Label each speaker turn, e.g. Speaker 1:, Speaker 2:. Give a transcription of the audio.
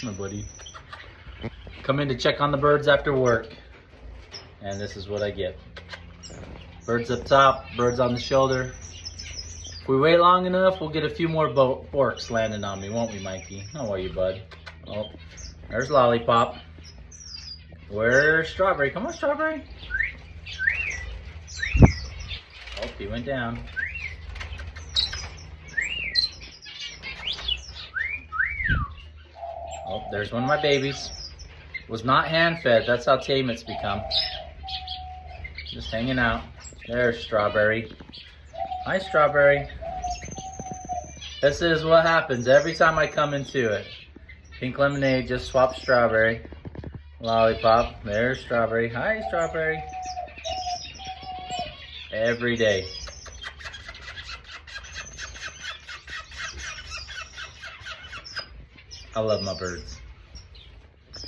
Speaker 1: My buddy. Come in to check on the birds after work. And this is what I get. Birds up top, birds on the shoulder. If we wait long enough, we'll get a few more forks landing on me, won't we, Mikey? How are you, bud? Oh, there's Lollipop. Where's Strawberry? Come on, Strawberry. Oh, he went down. Oh, there's one of my babies. Was not hand-fed. That's how tame it's become. Just hanging out. There's Strawberry. Hi, Strawberry. This is what happens every time I come into it. Pink Lemonade just swapped Strawberry. Lollipop. There's Strawberry. Hi, Strawberry. Every day. I love my birds.